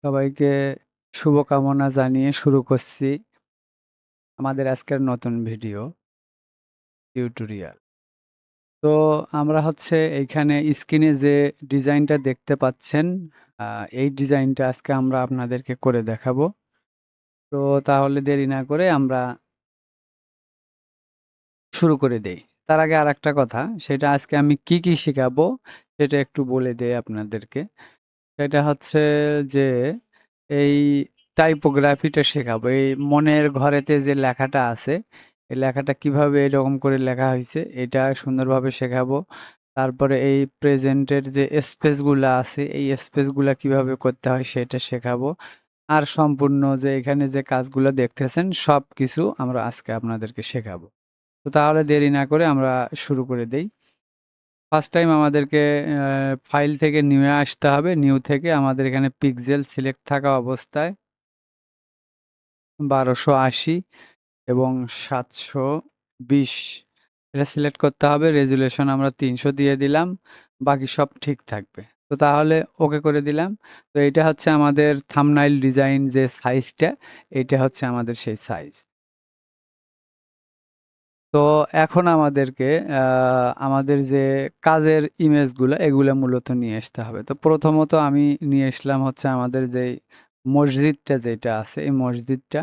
সবাইকে শুভকামনা জানিয়ে শুরু করছি আমাদের আজকের নতুন ভিডিও টিউটোরিয়াল। তো আমরা হচ্ছে এইখানে স্ক্রিনে যে ডিজাইনটা দেখতে পাচ্ছেন, এই ডিজাইনটা আজকে আমরা আপনাদেরকে করে দেখাবো। তো তাহলে দেরি না করে আমরা শুরু করে দেই। তার আগে আরেকটা কথা, সেটা আজকে আমি কি শিখাবো সেটা একটু বলে দেই আপনাদেরকে। সেটা হচ্ছে যে এই টাইপোগ্রাফিটা শেখাবো। এই মনের ঘরেতে যে লেখাটা আছে, এই লেখাটা কিভাবে এরকম করে লেখা হইছে এটা সুন্দরভাবে শেখাবো। তারপরে এই প্রেজেন্টের যে স্পেসগুলা আছে, এই স্পেসগুলা কিভাবে করতে হয় সেটা শেখাবো। আর সম্পূর্ণ যে এখানে যে কাজগুলো দেখতেছেন সবকিছু আমরা আজকে আপনাদেরকে শেখাবো। তো তাহলে দেরি না করে আমরা শুরু করে দেই। ফার্স্ট টাইম আমাদেরকে ফাইল থেকে নিউ-এ আসতে হবে। নিউ থেকে আমাদের এখানে পিক্সেল সিলেক্ট থাকা অবস্থায় ১২৮০ এবং ৭২০ এটা সিলেক্ট করতে হবে। রেজুলেশন আমরা ৩০০ দিয়ে দিলাম। বাকি সব ঠিক থাকবে। তো তাহলে ওকে করে দিলাম। তো এইটা হচ্ছে আমাদের থাম্বনেইল ডিজাইন যে সাইজটা, এইটা হচ্ছে আমাদের সেই সাইজ। তো এখন আমাদেরকে আ আমাদের যে কাজের ইমেজগুলা, এগুলা মূলত নিয়ে আসতে হবে। তো প্রথমত আমি নিয়ে আসলাম হচ্ছে আমাদের যেই মসজিদটা যেটা আছে, এই মসজিদটা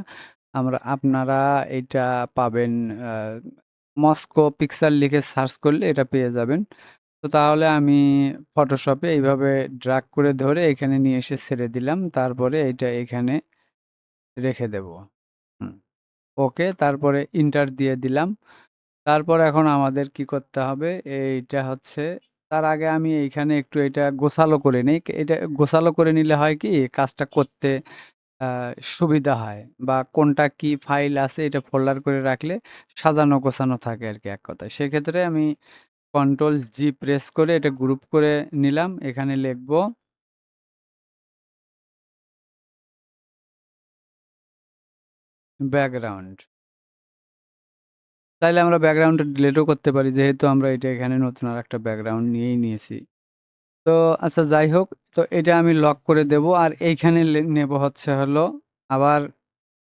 আপনারা এইটা পাবেন আ মস্কো পিক্সেল লিখে সার্চ করলে এটা পেয়ে যাবেন। তো তাহলে আমি ফটোশপে এইভাবে ড্রাগ করে ধরে এখানে নিয়ে এসে ছেড়ে দিলাম। তারপরে এইটা এখানে রেখে দেব। হুম। ওকে, তারপরে এন্টার দিয়ে দিলাম। তারপর এখন আমাদের কি করতে হবে? এইটা হচ্ছে তার আগে আমি এইখানে একটু এটা গোছালো করে নেই। এটা গোছালো করে নিলে হয় কি কাজটা করতে আ সুবিধা হয় বা কোনটা কি ফাইল আছে এটা ফোল্ডার করে রাখলে সাজানো গোছানো থাকে আরকি এক কথায়। সেক্ষেত্রে আমি কন্ট্রোল জি প্রেস করে এটা গ্রুপ করে নিলাম। এখানে লিখব ব্যাকগ্রাউন্ড। চাইলে আমরা ব্যাকগ্রাউন্ডটা ডিলিটও করতে পারি যেহেতু আমরা এটা এখানে নতুন আরেকটা ব্যাকগ্রাউন্ড নিয়েই নিয়েছি। তো আচ্ছা যাই হোক, তো এটা আমি লক করে দেব। আর এইখানে নেব হচ্ছে হলো আবার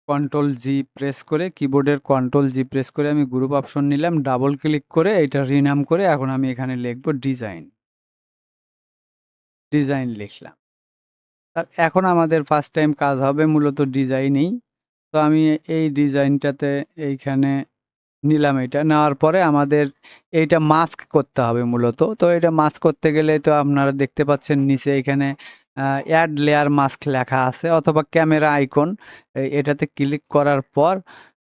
কন্ট্রোল জি প্রেস করে কিবোর্ডের কন্ট্রোল জি প্রেস করে আমি গ্রুপ অপশন নিলাম, ডাবল ক্লিক করে এটা রিনাম করে এখন আমি এখানে লিখব ডিজাইন। ডিজাইন লিখলাম। আর এখন আমাদের ফার্স্ট টাইম কাজ হবে মূলত ডিজাইনেই। তো আমি এই ডিজাইনটাতে এইখানে নিলাম, এটা নেওয়ার পরে আমাদের এইটা মাস্ক করতে হবে মূলত। তো এটা মাস্ক করতে গেলে তো আপনারা দেখতে পাচ্ছেন নিচে এখানে অ্যাড লেয়ার মাস্ক লেখা আছে অথবা ক্যামেরা আইকন, এটাতে ক্লিক করার পর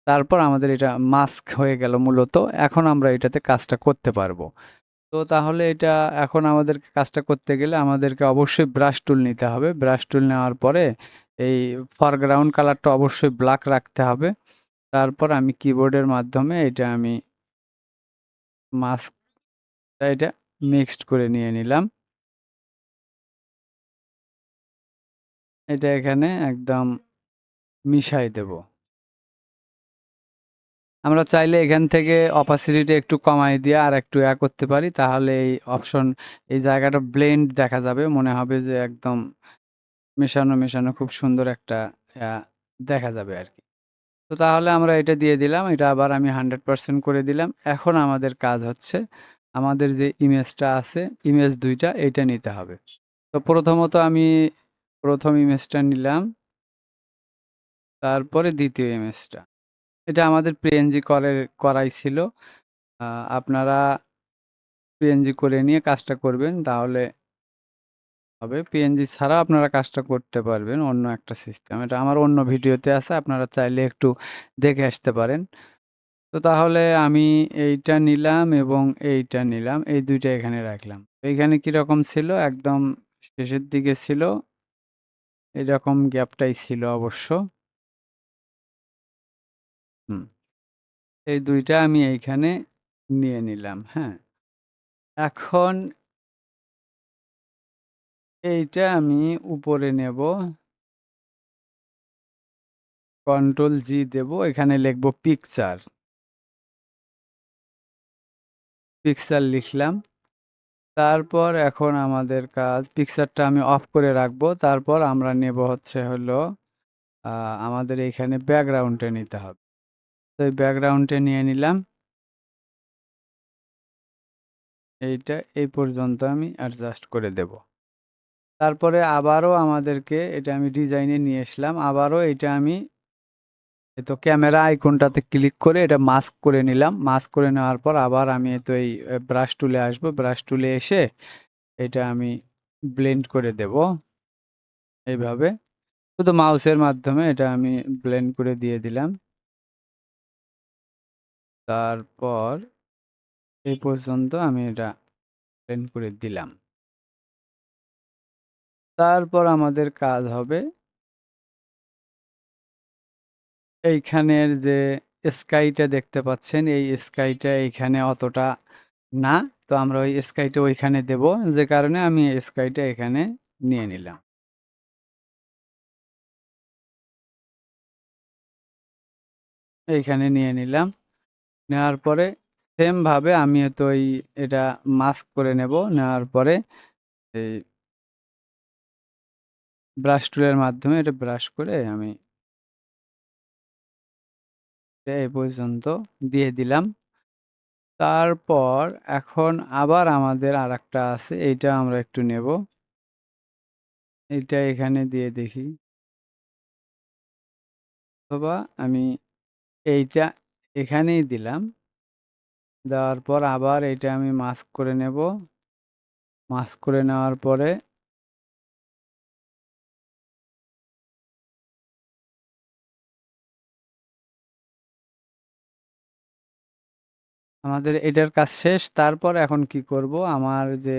তারপর আমাদের এটা মাস্ক হয়ে গেল মূলত। এখন আমরা এটাতে কাজটা করতে পারবো। তো তাহলে এটা এখন আমাদের কাজটা করতে গেলে আমাদেরকে অবশ্যই ব্রাশ টুল নিতে হবে। ব্রাশ টুল নেওয়ার পরে এই ফরগ্রাউন্ড কালারটা অবশ্যই ব্ল্যাক রাখতে হবে। তারপর আমি কিবোর্ডের মাধ্যমে এটা আমি মাস্কটা এটা মিক্সড করে নিয়ে নিলাম। এটা এখানে একদম মিশাই দেব। আমরা চাইলে এখান থেকে অপাসিটিটা একটু কমায় দিয়ে আরেকটু করতে পারি। তাহলে এই অপশন এই জায়গাটা ব্লেন্ড দেখা যাবে। মনে হবে যে একদম মেশানো খুব সুন্দর একটা আ দেখা যাবে আরকি। তো তাহলে আমরা এটা দিয়ে দিলাম। এটা আবার আমি 100% করে দিলাম। এখন আমাদের কাজ হচ্ছে আমাদের যে ইমেজটা আছে, ইমেজ ২ টা এইটা নিতে হবে। তো প্রথমত আমি ১ম ইমেজটা নিলাম, তারপরে ২য় ইমেজটা। এটা আমাদের পিএনজি করাই ছিল। আ আপনারা পিএনজি করে নিয়ে কাজটা করবেন তাহলে হবে। পিএনজি ছাড়াও আপনারা কাজটা করতে পারবেন অন্য একটা সিস্টেম। এটা আমার অন্য ভিডিওতে আছে। আপনারা চাইলে একটু দেখে আসতে পারেন। তো তাহলে আমি এইটা নিলাম এবং এইটা নিলাম। এই ২ টা এখানে রাখলাম। এইখানে কিরকম ছিল? একদম শেষের দিকে ছিল। এরকম গ্যাপটাই ছিল অবশ্য। হুম। এই ২ টা আমি এইখানে নিয়ে নিলাম, হ্যাঁ? এখন এইটা আমি উপরে নেব। কন্ট্রোল জি দেব। এখানে লিখব পিকচার। পিকচার লিখলাম। তারপর এখন আমাদের কাজ পিকচারটা আমি অফ করে রাখবো। তারপর আমরা নেব হচ্ছে হলো আ আমাদের এইখানে ব্যাকগ্রাউন্ডে নিতে হবে। তো এই ব্যাকগ্রাউন্ডে নিয়ে নিলাম। এইটা এই পর্যন্ত আমি অ্যাডজাস্ট করে দেব। তারপরে আবারও আমাদেরকে এটা আমি ডিজাইনে নিয়ে আসলাম। আবারও এটা আমি তো ক্যামেরা আইকনটাতে ক্লিক করে এটা মাস্ক করে নিলাম। মাস্ক করে নেওয়ার পর আবার আমি তো এই ব্রাশ টুলে আসবো। ব্রাশ টুলে এসে এটা আমি ব্লেন্ড করে দেব এইভাবে। শুধু মাউসের মাধ্যমে এটা আমি ব্লেন্ড করে দিয়ে দিলাম। তারপর এই পর্যন্ত আমি এটা ব্লেন্ড করে দিলাম। তারপর আমাদের কাজ হবে এইখানের যে স্কাইটা দেখতে পাচ্ছেন, এই স্কাইটা এইখানে অতটা না। তো আমরা ওই স্কাইটা ওইখানে দেব। যে কারণে আমি স্কাইটা এখানে নিয়ে নিলাম। এইখানে নিয়ে নিলাম। নেওয়ার পরে সেম ভাবে আমি তো এটা মাস্ক করে নেব। নেওয়ার পরে এই ব্রাশ টুলের মাধ্যমে এটা ব্রাশ করে আমি এটা এই পর্যন্ত দিয়ে দিলাম। তারপর এখন আবার আমাদের আরেকটা আছে। এইটা আমরা একটু নেব। এইটা এখানে দিয়ে দেখি। অথবা আমি এইটা এখানেই দিলাম। দেওয়ার পর আবার এইটা আমি মাস্ক করে নেব। মাস্ক করে নেওয়ার পরে আমাদের এটার কাজ শেষ। তারপর এখন কি করব? আমার যে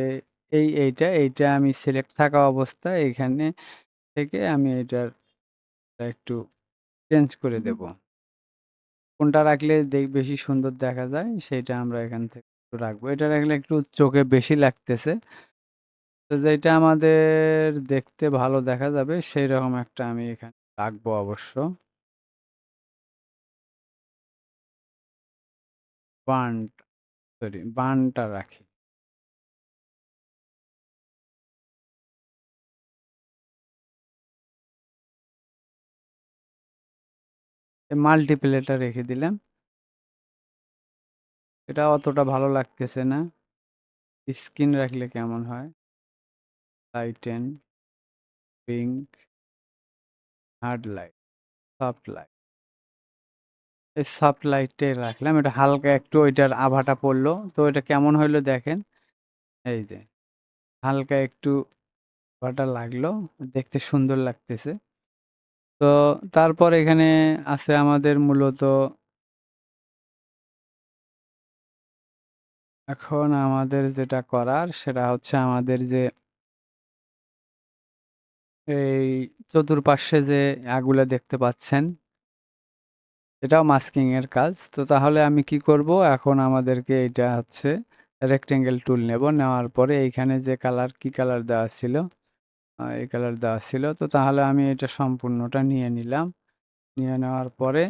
এইটা আমি সিলেক্ট থাকা অবস্থায় এখানে থেকে আমি এটার একটু চেঞ্জ করে দেব। কোনটা রাখলে বেশি সুন্দর দেখা যায় সেটা আমরা এখান থেকে একটু রাখবো। এটা রাখলে একটু চোখে বেশি লাগতেছে। তো যেটা আমাদের দেখতে ভালো দেখা যাবে সেইরকম একটা আমি এখানে রাখবো অবশ্য। বান্ট বানটা রাখি। মাল্টিপ্লেটা রেখে দিলাম। এটা অতটা ভালো লাগতেছে না। স্কিন রাখলে কেমন হয়? Lighten, pink, hard light, soft light. এই সফট লাইটটাই রাখলাম। এটা হালকা একটু ওইটার আভাটা পড়লো। তো এটা কেমন হইলো দেখেন। এই যে হালকা একটু আভাটা লাগলো। দেখতে সুন্দর লাগতেছে। তো তারপর এখানে আছে আমাদের মূলত এখন আমাদের যেটা করার সেটা হচ্ছে আমাদের যে এই চতুর্পার্শ্বে যে আগুলা দেখতে পাচ্ছেন, এটাও মাস্কিং এর কাজ। তো তাহলে আমি কি করব? এখন আমাদেরকে এটা হচ্ছে রেক্টেঙ্গেল টুল নেব। নেওয়ার পরে এইখানে যে কালার কি কালার দেওয়া ছিল? এই কালার দেওয়া ছিল। তো তাহলে আমি এটা সম্পূর্ণটা নিয়ে নিলাম। নিয়ে নেওয়ার পরে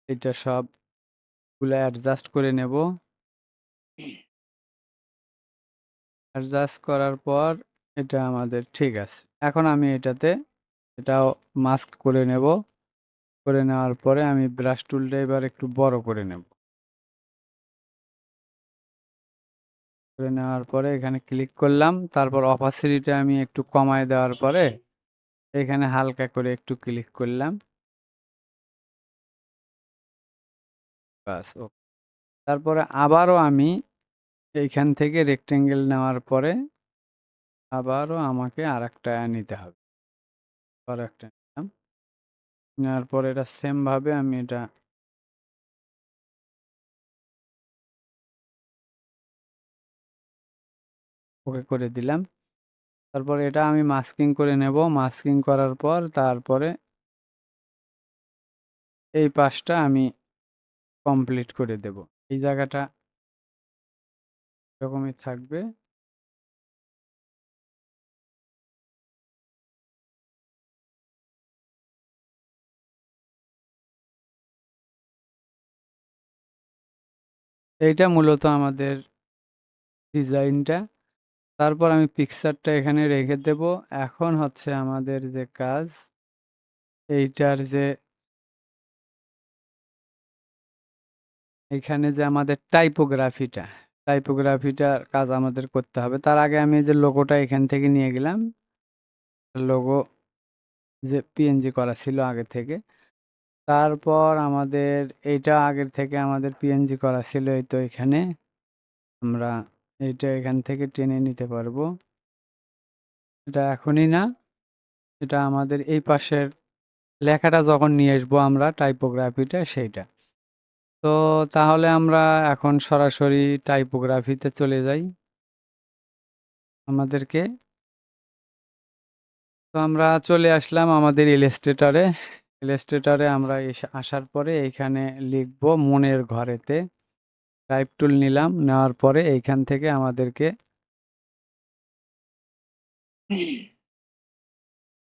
এটা সবগুলা অ্যাডজাস্ট করে নেব। অ্যাডজাস্ট করার পর এটা আমাদের ঠিক আছে। এখন আমি এটাও মাস্ক করে নেব। করে নেওয়ার পরে আমি ব্রাশ টুলটা এবার একটু বড় করে নেব। করে নেওয়ার পরে এখানে ক্লিক করলাম। তারপর অপাসিটিটা আমি একটু কমায় দেওয়ার পরে এখানে হালকা করে একটু ক্লিক করলাম। বাস ওকে। তারপরে আবারও আমি এইখান থেকে রেক্টেঙ্গেল নেওয়ার পরে আবারও আমাকে আরেকটা নিতে হবে। আরেকটা নিলাম। নেওয়ার পরে এটা সেম ভাবে আমি এটা ওকে করে দিলাম। তারপরে এটা আমি মাস্কিং করে নেব। মাস্কিং করার পর তারপরে এই পাশটা আমি কমপ্লিট করে দেব। এই জায়গাটা এরকমই থাকবে। এইটা মূলত আমাদের ডিজাইনটা। তারপর আমি পিকচারটা এখানে রেখে দেব। এখন হচ্ছে আমাদের যে কাজ, এইটার যে এইখানে যে আমাদের টাইপোগ্রাফিটার কাজ আমাদের করতে হবে। তার আগে আমি এই যে লোগোটা এখান থেকে নিয়ে গেলাম। লোগো যে পিএনজি করা ছিল আগে থেকে। তারপর আমাদের এইটা আগের থেকে আমাদের পিএনজি করা ছিল এই তো এখানে। আমরা এইটা এখান থেকে টেনে নিতে পারবো। এটা এখনই না, এটা আমাদের এই পাশের লেখাটা যখন নিয়ে আসবো আমরা টাইপোগ্রাফিটা সেইটা। তো তাহলে আমরা এখন সরাসরি টাইপোগ্রাফিতে চলে যাই আমাদেরকে। তো আমরা চলে আসলাম আমাদের ইলাস্ট্রেটরে। ইলাস্ট্রেটরে আমরা আসার পরে এইখানে লিখবো মনের ঘরেতে। টাইপ টুল নিলাম, নেওয়ার পরে এইখান থেকে আমাদেরকে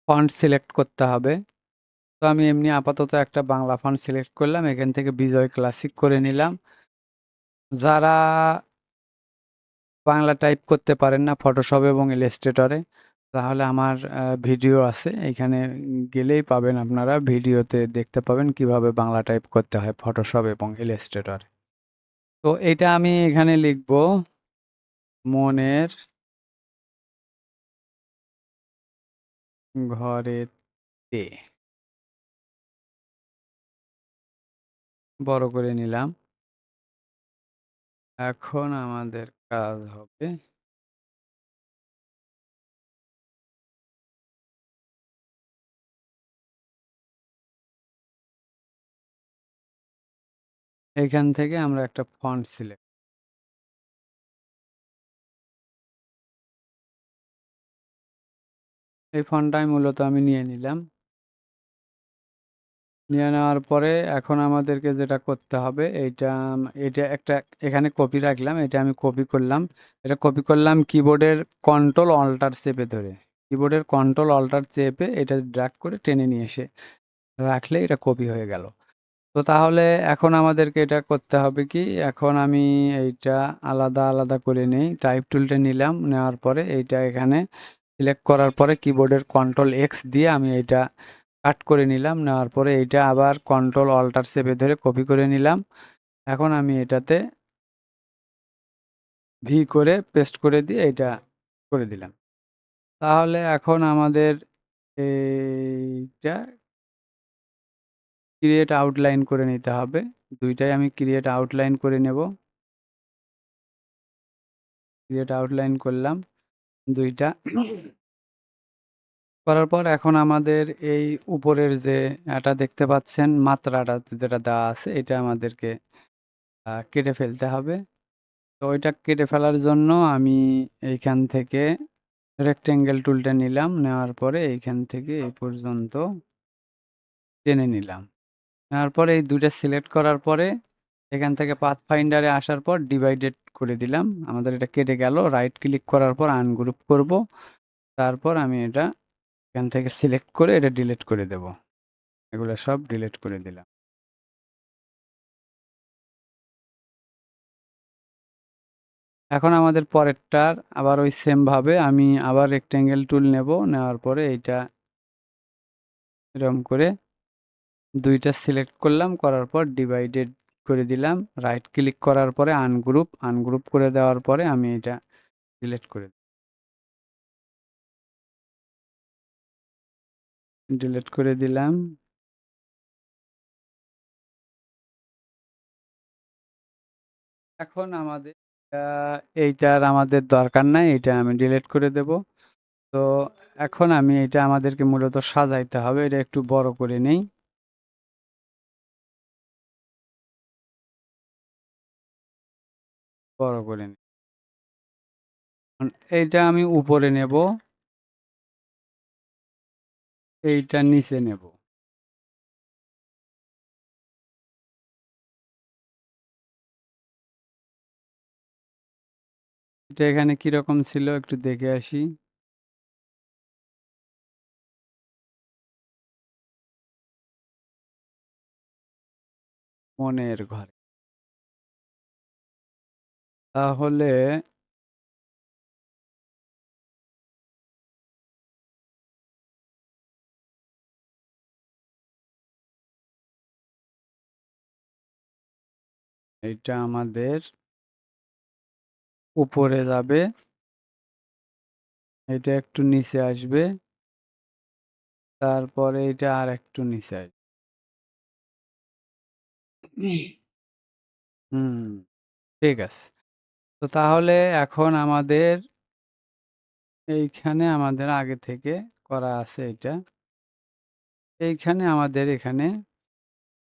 ফন্ট সিলেক্ট করতে হবে। তো আমি এমনি আপাতত একটা বাংলা ফন্ট সিলেক্ট করলাম, এখান থেকে বিজয় ক্লাসিক করে নিলাম। যারা বাংলা টাইপ করতে পারেন না ফটোশপ এবং ইলাস্ট্রেটরে, তাহলে আমার ভিডিও আছে, এখানে গেলেই পাবেন, আপনারা ভিডিওতে দেখতে পাবেন কিভাবে বাংলা টাইপ করতে হয় ফটোশপ এবং ইলাস্ট্রেটরে। তো এটা আমি এখানে লিখব মনের ঘরেতে, বড় করে নিলাম। এখন আমাদের কাজ হবে এখান থেকে আমরা একটা ফন্ট সিলেক্ট, এই ফন্টটাই মূলত আমি নিয়ে নিলাম। নিয়ে নেওয়ার পরে এখন আমাদেরকে যেটা করতে হবে এইটা, এটা একটা এখানে কপি রাখলাম, এটা আমি কপি করলাম। এটা কপি করলাম কিবোর্ডের কন্ট্রোল অল্টার চেপে ধরে। কিবোর্ডের কন্ট্রোল অল্টার চেপে এটা ড্র্যাগ করে টেনে নিয়ে এসে রাখলে এটা কপি হয়ে গেল। তো তাহলে এখন আমাদেরকে এটা করতে হবে কি, এখন আমি এইটা আলাদা আলাদা করে নেই। টাইপ টুলটা নিলাম, নেওয়ার পরে এইটা এখানে সিলেক্ট করার পরে কিবোর্ডের কন্ট্রোল এক্স দিয়ে আমি এইটা কাট করে নিলাম। নেওয়ার পরে এইটা আবার কন্ট্রোল অল্টার চেপে ধরে কপি করে নিলাম। এখন আমি এটাতে ভি করে পেস্ট করে দিয়ে এটা করে দিলাম। তাহলে এখন আমাদের এইটা ক্রিয়েট আউটলাইন করে নিতে হবে। দুইটাই আমি ক্রিয়েট আউটলাইন করে নেব। ক্রিয়েট আউটলাইন করলাম দুইটা। করার পর এখন আমাদের এই উপরের যে এটা দেখতে পাচ্ছেন মাত্রাটা যেটা দেওয়া আছে, এটা আমাদেরকে কেটে ফেলতে হবে। তো ওইটা কেটে ফেলার জন্য আমি এইখান থেকে রেক্টেঙ্গেল টুলটা নিলাম, নেওয়ার পরে এইখান থেকে এই পর্যন্ত টেনে নিলাম। নেওয়ার পরে এই দুইটা সিলেক্ট করার পরে এখান থেকে পাথ ফাইন্ডারে আসার পর ডিভাইডেড করে দিলাম। আমাদের এটা কেটে গেল। রাইট ক্লিক করার পর আনগ্রুপ করব। তারপর আমি এটা এখান থেকে সিলেক্ট করে এটা ডিলিট করে দেব। এগুলো সব ডিলিট করে দিলাম। এখন আমাদের পরেরটার আবার ওই সেম ভাবে আমি আবার রেক্টেঙ্গেল টুল নেব, নেওয়ার পরে এইটা এরকম করে দুইটা সিলেক্ট করলাম, করার পর ডিভাইডেড করে দিলাম। রাইট ক্লিক করার পরে আনগ্রুপ করে দেওয়ার পরে আমি এটা ডিলিট করে দিলাম। এখন আমাদের এইটার আমাদের দরকার নাই, এটা আমি ডিলিট করে দেব। তো এখন আমি এটা আমাদেরকে মূলত সাজাইতে হবে, এটা একটু বড় করে নেই। বড় করে নিই। এইটা আমি উপরে নেব, এইটা নিচে নেব। এটা এখানে কিরকম ছিল একটু দেখে আসি। মনের ঘরে। তাহলে এইটা আমাদের উপরে যাবে, এটা একটু নিচে আসবে, তারপরে এটা আরেকটু নিচে আসবে। হুম, ঠিক আছে। তো তাহলে এখন এইখানে আমাদের আগে থেকে করা আছে এটা। এইখানে আমাদের এখানে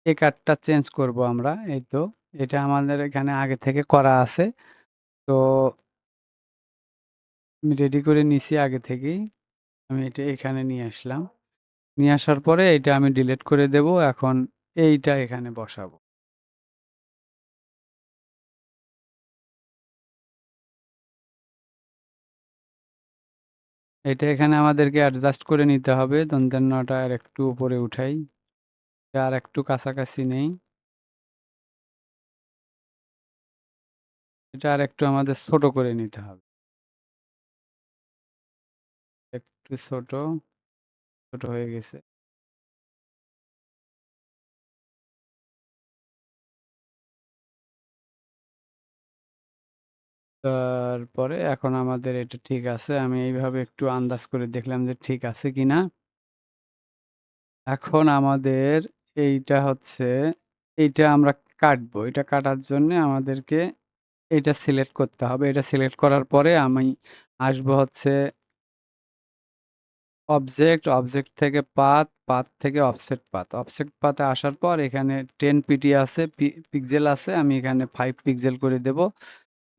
এই কার্ডটা চেঞ্জ করব আমরা। এই তো এটা আমাদের এখানে আগে থেকে করা আছে। তো আমি রেডি করে নিছি আগে থেকেই। আমি এটা এখানে নিয়ে আসলাম। নিয়ে আসার পরে এটা আমি ডিলিট করে দেব। এখন এইটা এখানে বসাবো। এটা এখানে আমাদেরকে অ্যাডজাস্ট করে নিতে হবে। দন্তের আর একটু উপরে উঠাই। এটা আর একটু কাছাকাছি নেই। এটা আর একটু আমাদের ছোট করে নিতে হবে। একটু ছোট, ছোট হয়ে গেছে। তারপরে এখন আমাদের এটা ঠিক আছে। আমি এইভাবে একটু আন্দাজ করে দেখলাম যে ঠিক আছে কিনা। এখন আমাদের এইটা হচ্ছে এইটা আমরা কাটবো। এটা কাটার জন্যে আমাদেরকে এইটা সিলেক্ট করতে হবে। এটা সিলেক্ট করার পরে আমি আসবো হচ্ছে অবজেক্ট থেকে পাথ থেকে অফসেট পাথ। অফসেট পাথে আসার পর এখানে 10 পিটি আছে, পিক্সেল আছে। আমি এখানে 5 পিক্সেল করে দেব।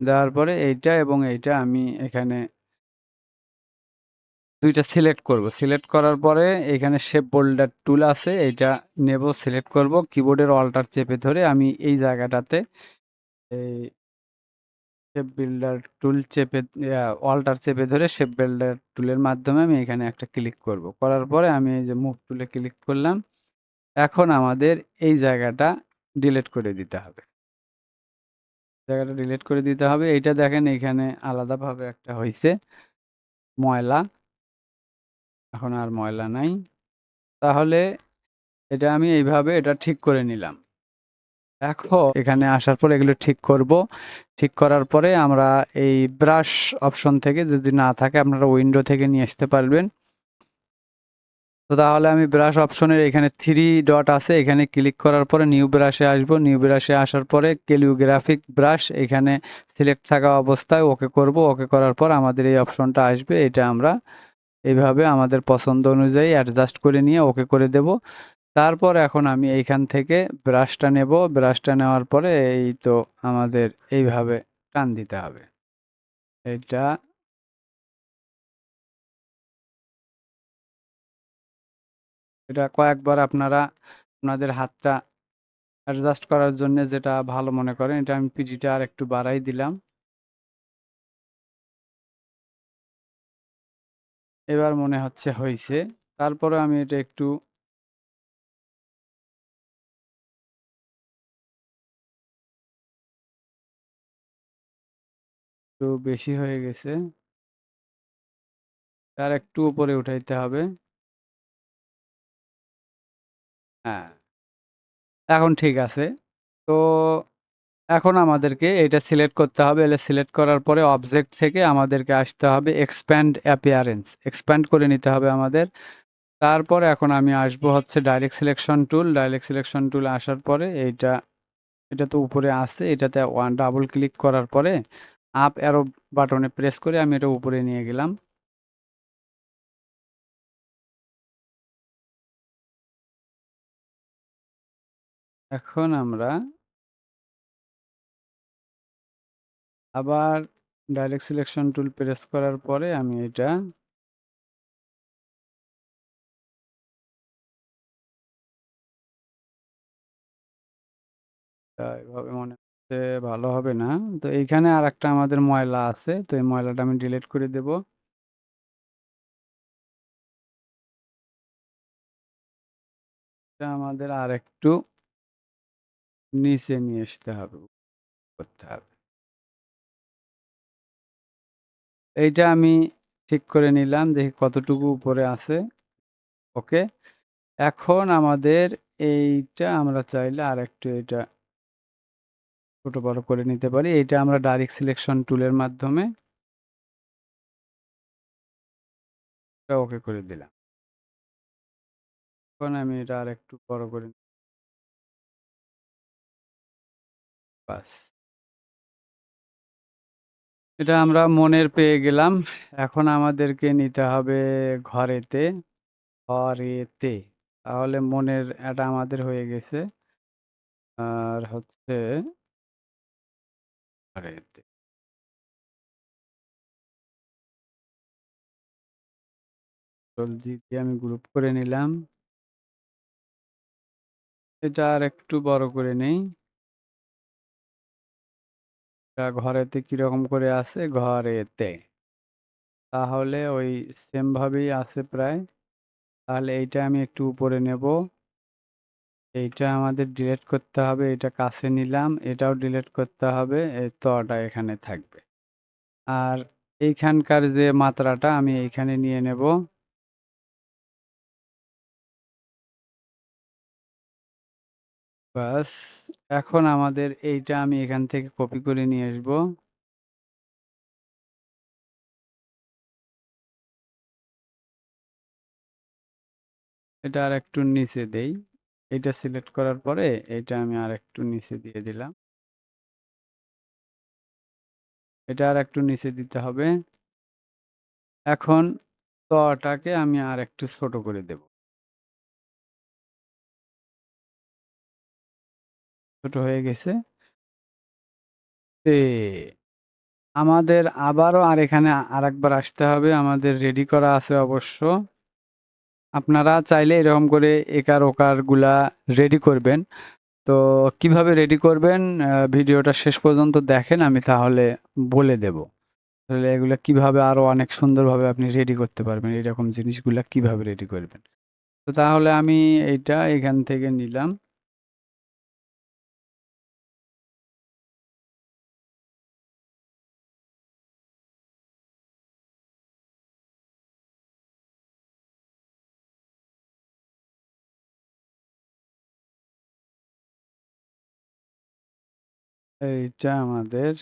দেওয়ার পরে এইটা এবং এইটা আমি এখানে ২ টা সিলেক্ট করব। সিলেক্ট করার পরে এখানে শেপ বোল্ডার টুল আছে। এইটা নেব, সিলেক্ট করব। কিবোর্ডের অল্টার চেপে ধরে আমি এই জায়গাটাতে এই শেপ বিল্ডার টুল চেপে অল্টার চেপে ধরে শেপ বিল্ডার টুলের মাধ্যমে আমি এখানে একটা ক্লিক করব। করার পরে আমি এই যে মুভ টুলে ক্লিক করলাম। এখন আমাদের এই জায়গাটা ডিলিট করে দিতে হবে। জায়গাটা ডিলিট করে দিতে হবে। এইটা দেখেন এইখানে আলাদাভাবে একটা হইছে ময়লা। এখন আর ময়লা নাই। তাহলে এটা আমি এইভাবে এটা ঠিক করে নিলাম। এখন এখানে আসার পর এগুলো ঠিক করব। ঠিক করার পরে আমরা এই ব্রাশ অপশন থেকে যদি না থাকে আপনারা উইন্ডো থেকে নিয়ে আসতে পারবেন। তো তাহলে আমি ব্রাশ অপশনের এখানে 3 ডট আছে, এখানে ক্লিক করার পরে নিউ ব্রাশে আসবো। নিউ ব্রাশে আসার পরে ক্যালিগ্রাফিক ব্রাশ এখানে সিলেক্ট থাকা অবস্থায় ওকে করব। ওকে করার পর আমাদের এই অপশনটা আসবে। এটা আমরা এইভাবে আমাদের পছন্দ অনুযায়ী অ্যাডজাস্ট করে নিয়ে ওকে করে দেব। তারপর এখন আমি এইখান থেকে ব্রাশটা নেব। ব্রাশটা নেওয়ার পরে এই তো আমাদের এইভাবে টান দিতে হবে। এটা এটা কয়েকবার আপনারা আপনাদের হাতটা অ্যাডজাস্ট করার জন্য যেটা ভালো মনে করেন। এটা আমি পিজিটা আরেকটু বাড়াই দিলাম। এবার মনে হচ্ছে হইছে। তারপরে আমি এটা একটু বেশি হয়ে গেছে। আর একটু উপরে উঠাইতে হবে। হ্যাঁ, এখন ঠিক আছে। তো এখন আমাদেরকে এটা সিলেক্ট করতে হবে। এটা সিলেক্ট করার পরে অবজেক্ট থেকে আমাদেরকে আসতে হবে এক্সপ্যান্ড অ্যাপিয়ারেন্স। এক্সপ্যান্ড করে নিতে হবে আমাদের। তারপরে এখন আমি আসবো হচ্ছে direct selection tool. Direct selection tool আসার পরে এটা তো উপরে আছে। এটাতে ডাবল ক্লিক করার পরে আপ অ্যারো বাটনে প্রেস করে আমি এটা উপরে নিয়ে গেলাম। এখন আমরা আবার ডাইরেক্ট সিলেকশন টুল প্রেস করার পরে আমি এটা এভাবে মনে হচ্ছে ভালো হবে না। তো এইখানে আরেকটা আমাদের ময়লা আছে। তো এই ময়লাটা আমি ডিলিট করে দেব। এটা আমাদের আরেকটু নিচে নিয়ে আসতে হবে, করতে হবে। এইটা আমি ঠিক করে নিলাম। দেখি কতটুকু উপরে আছে। ওকে। এখন আমাদের এইটা আমরা চাইলে আরেকটু এটা ছোট বড় করে নিতে পারি। এইটা আমরা ডাইরেক্ট সিলেকশন টুলের মাধ্যমে এটা ওকে করে দিলাম। এখন আমি এটা আরেকটু বড় করে বাস। এটা আমরা মনের পেয়ে গেলাম। এখন আমাদেরকে নিতে হবে ঘরেতে, ঘরেতে। তাহলে মনের এটা আমাদের হয়ে গেছে। আর হচ্ছে ঘরেতে। কন্ট্রোল-জি দিয়ে আমি গ্রুপ করে নিলাম। এটা আরেকটু বড় করে নেই। এটা ঘরেতে কিরকম করে আছে? ঘরেতে। তাহলে ওই সেম ভাবেই আছে প্রায়। তাহলে এইটা আমি একটু উপরে নেব। এইটা আমাদের ডিলিট করতে হবে। এটা কাছে নিলাম। এটাও ডিলিট করতে হবে। এই তটা এখানে থাকবে। আর এইখানকার যে মাত্রাটা আমি এইখানে নিয়ে নেব। বাস। এখন আমাদের এইটা আমি এখান থেকে কপি করে নিয়ে আসবো। এটা আরেকটু নিচে দেই। এইটা সিলেক্ট করার পরে এইটা আমি আরেকটু নিচে দিয়ে দিলাম। এটা আরেকটু নিচে দিতে হবে। এখন তটাকে আমি আরেকটু ছোট করে দেব। ছোট হয়ে গেছে। তে আমাদের আবারও এখানে আরেকবার আসতে হবে। আমাদের রেডি করা আছে অবশ্য। আপনারা চাইলে এরকম করে একার ওকার গুলা রেডি করবেন। তো কিভাবে রেডি করবেন ভিডিওটা শেষ পর্যন্ত দেখেন, আমি তাহলে বলে দেব। তাহলে এগুলা কিভাবে আরো অনেক সুন্দরভাবে আপনি রেডি করতে পারবেন। এরকম জিনিসগুলা কিভাবে রেডি করবেন। তো তাহলে আমি এইটা এখান থেকে নিলাম। এইটা আমাদের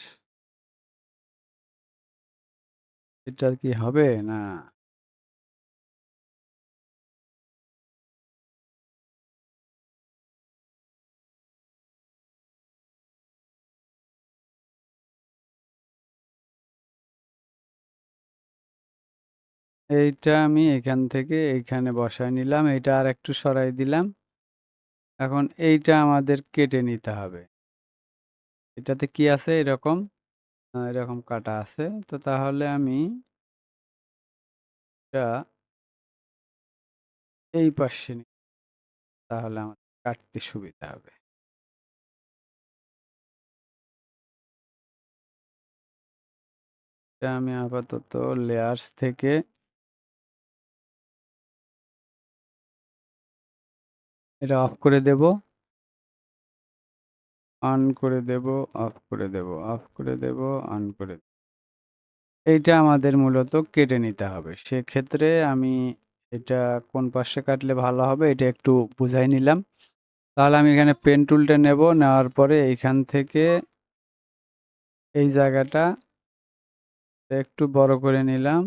এটা কি হবে? না। এইটা আমি এখান থেকে এইখানে বসায় নিলাম। এইটা আরেকটু সরাই দিলাম। এখন এইটা আমাদের কেটে নিতে হবে। এটাতে কি আছে এরকম? এরকম কাটা আছে। তো তাহলে আমি এটা এই পাশে তাহলে আমার কাটতে সুবিধা হবে। এটা আমি আপাতত লেয়ার্স থেকে এটা অফ করে দেব, অন করে দেব, অফ করে দেব, অফ করে দেব, অন করে দেব। এইটা আমাদের মূলত কেটে নিতে হবে। সেক্ষেত্রে আমি এটা কোন পাশে কাটলে ভালো হবে এটা একটু বুঝাই নিলাম। তাহলে আমি এখানে পেন টুলটা নেব, নেওয়ার পরে এইখান থেকে এই জায়গাটা একটু বড় করে নিলাম।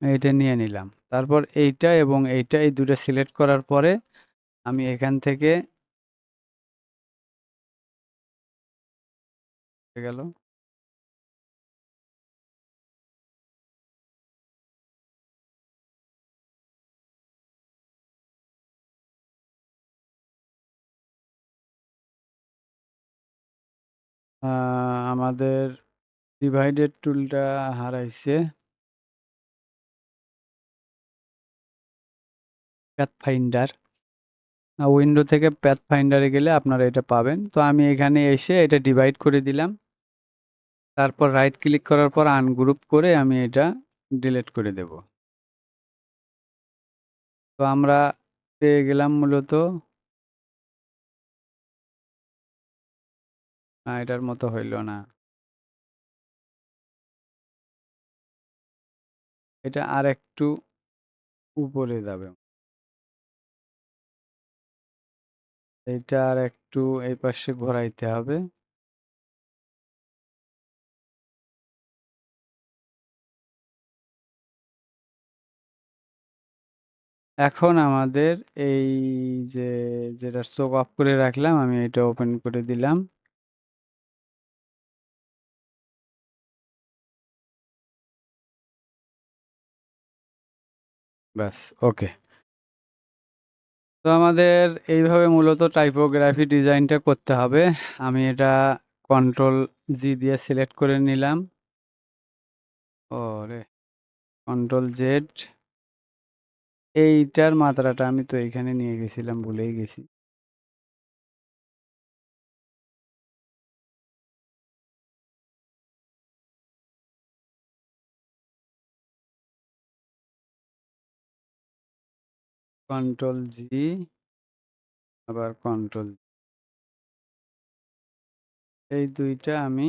এইটা নিয়ে নিলাম। তারপর এইটা এবং এইটা এই ২ টা সিলেক্ট করার পরে আমি এখান থেকে হয়ে গেল। আ আমাদের ডিভাইডেড টুলটা হারাইছে। পাথফাইন্ডার। উইন্ডো থেকে পাথফাইন্ডারে গেলে আপনারা এটা পাবেন। তো আমি এখানে এসে এটা ডিভাইড করে দিলাম। তারপর রাইট ক্লিক করার পর আনগ্রুপ করে আমি এটা ডিলিট করে দেব। তো আমরা পেয়ে গেলাম মূলত এটার মতো হইল না। এটা আরেকটু উপরে যাবে। এটা আরেকটু এই পাশে ঘোরাইতে হবে। এখন আমাদের এই যে যেটা চোখ অফ করে রাখলাম আমি এটা ওপেন করে দিলাম। ব্যাস ওকে। তো আমাদের এইভাবে মূলত টাইপোগ্রাফি ডিজাইনটা করতে হবে। আমি এটা কন্ট্রোল জি দিয়ে সিলেক্ট করে নিলাম। ওরে কন্ট্রোল জেড। এইটার মাত্রাটা আমি তো এইখানে নিয়ে গেছিলাম, ভুলেই গেছি। কন্ট্রোল জি, আবার কন্ট্রোল, এই দুইটা আমি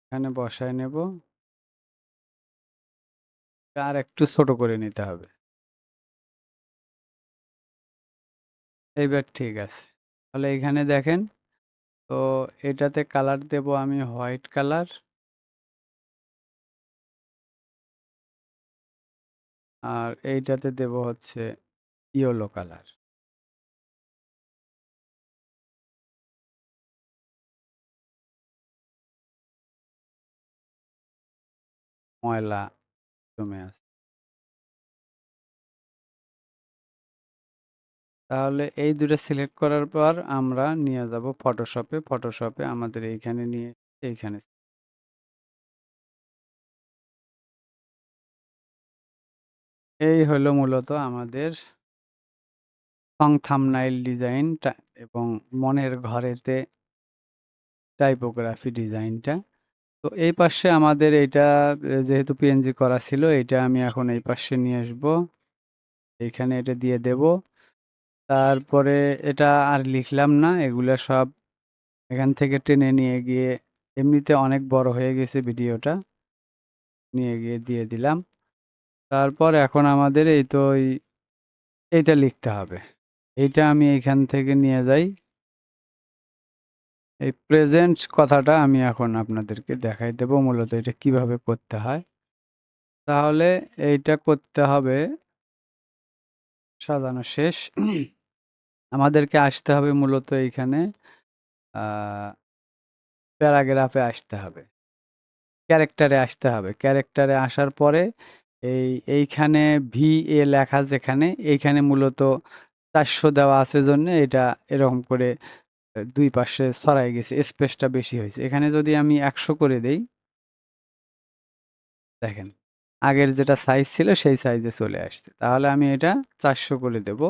এখানে বসায় নেব। আর একটু ছোট করে নিতে হবে। এইবার ঠিক আছে। তাহলে এইখানে দেখেন, তো এটাতে কালার দেব আমি হোয়াইট কালার, আর এইটাতে দেব হচ্ছে ইয়েলো কালার। ময়লা জমে আছে। তাহলে এই দুটো সিলেক্ট করার পর আমরা নিয়ে যাব ফটোশপে। ফটোশপে আমাদের এইখানে নিয়ে এইখানে এই হলো মূলত আমাদের সং থাম্বনেইল ডিজাইনটা এবং মনের ঘরেতে টাইপোগ্রাফি ডিজাইনটা। তো এই পাশে আমাদের এইটা যেহেতু পিএনজি করা ছিল, এটা আমি এখন এই পাশে নিয়ে আসব। এইখানে এটা দিয়ে দেব। তারপরে এটা আর লিখলাম না, এগুলা সব এখান থেকে টেনে নিয়ে গিয়ে, এমনিতে অনেক বড় হয়ে গেছে ভিডিওটা, নিয়ে গিয়ে দিয়ে দিলাম। তারপর এখন আমাদের এই তো এইটা লিখতে হবে। এইটা আমি এইখান থেকে নিয়ে যাই। এই প্রেজেন্ট কথাটা আমি এখন আপনাদেরকে দেখাই দেব মূলত এটা কিভাবে করতে হয়। তাহলে এইটা করতে হবে, সাজানো শেষ। আমাদেরকে আসতে হবে মূলত এইখানে প্যারাগ্রাফে আসতে হবে, ক্যারেক্টারে আসতে হবে। ক্যারেক্টারে আসার পরে এইখানে VA লেখা যেখানে, এইখানে মূলত 400 দেওয়া আছে জন্য এটা এরকম করে দুই পাশে ছড়াই গেছে, স্পেসটা বেশি হয়েছে। এখানে যদি আমি 100 করে দেই, দেখেন আগের যেটা সাইজ ছিল সেই সাইজে চলে আসছে। তাহলে আমি এটা 400 করে দেব।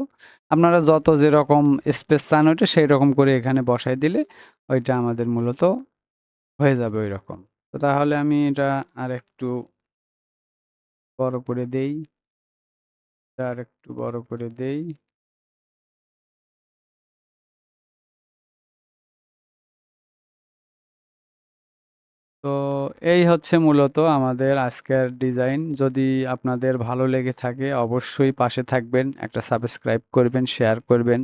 আপনারা যত যেরকম স্পেস চান ওইটা সেই রকম করে এখানে বসাই দিলে ওইটা আমাদের মূলত হয়ে যাবে ওই রকম। তো তাহলে আমি এটা আর একটু বড় করে দেই, এটা আর একটু বড় করে দেই। তো এই হচ্ছে মূলত আমাদের আজকের ডিজাইন। যদি আপনাদের ভালো লেগে থাকে অবশ্যই পাশে থাকবেন, একটা সাবস্ক্রাইব করবেন, শেয়ার করবেন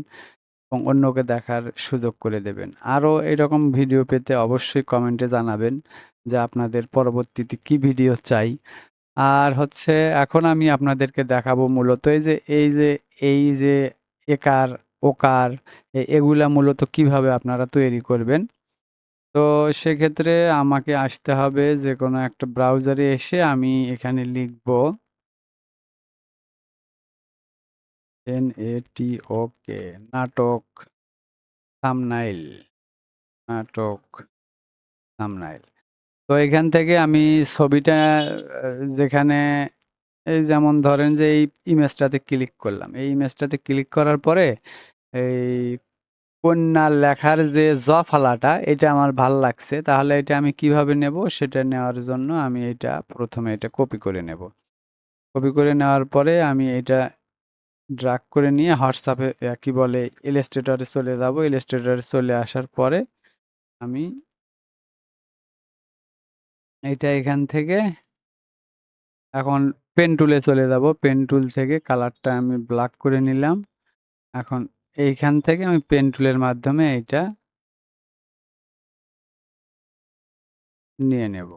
এবং অন্যকে দেখার সুযোগ করে দেবেন। আরও এরকম ভিডিও পেতে অবশ্যই কমেন্টে জানাবেন যে আপনাদের পরবর্তীতে কি ভিডিও চাই। আর হচ্ছে এখন আমি আপনাদেরকে দেখাবো মূলত এই যে একার ওকার এগুলা মূলত কিভাবে আপনারা তৈরি করবেন। তো সেক্ষেত্রে আমাকে আসতে হবে যে কোনো একটা ব্রাউজারে এসে আমি এখানে লিখব NATOK, নাটক থাম্বনাইল, নাটক থাম্বনাইল। তো এখান থেকে আমি ছবিটা যেখানে এই যেমন ধরেন যে এই ইমেজটাতে ক্লিক করলাম। এই ইমেজটাতে ক্লিক করার পরে এই কন্যা লেখার যে ফালাটা এটা আমার ভাল লাগছে। তাহলে এটা আমি কিভাবে নেব? সেটা নেওয়ার জন্য আমি এটা প্রথমে এটা কপি করে নেব। কপি করে নেওয়ার পরে আমি এটা ড্রাগ করে নিয়ে হোয়াটসঅ্যাপে কি বলে ইলাস্ট্রেটরে চলে যাব। ইলাস্ট্রেটরে চলে আসার পরে আমি এইটা এখান থেকে এখন পেন টুলে চলে যাব। পেন টুল থেকে কালারটা আমি ব্ল্যাক করে নিলাম। এখন এইখান থেকে আমি পেন টুলের মাধ্যমে এইটা নিয়ে নেব।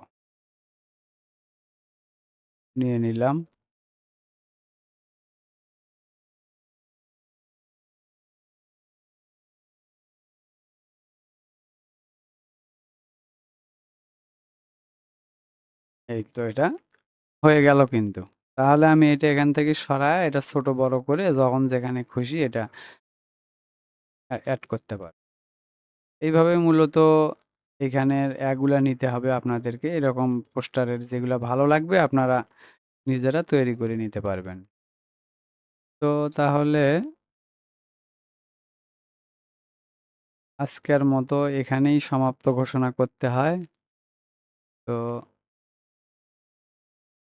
নিয়ে নিলাম। এই তো এটা হয়ে গেল কিন্তু। তাহলে আমি এটা এখান থেকে সরায় এটা ছোট বড় করে যখন যেখানে খুশি এটা এড করতে পারব। এইভাবে মূলত এখানের গুলা নিতে হবে আপনাদেরকে। এরকম পোস্টারের যেগুলা ভালো লাগবে আপনারা নিজেরা তৈরি করে নিতে পারবেন। তো তাহলে আজকের মতো এখানেই সমাপ্ত ঘোষণা করতে হয়। তো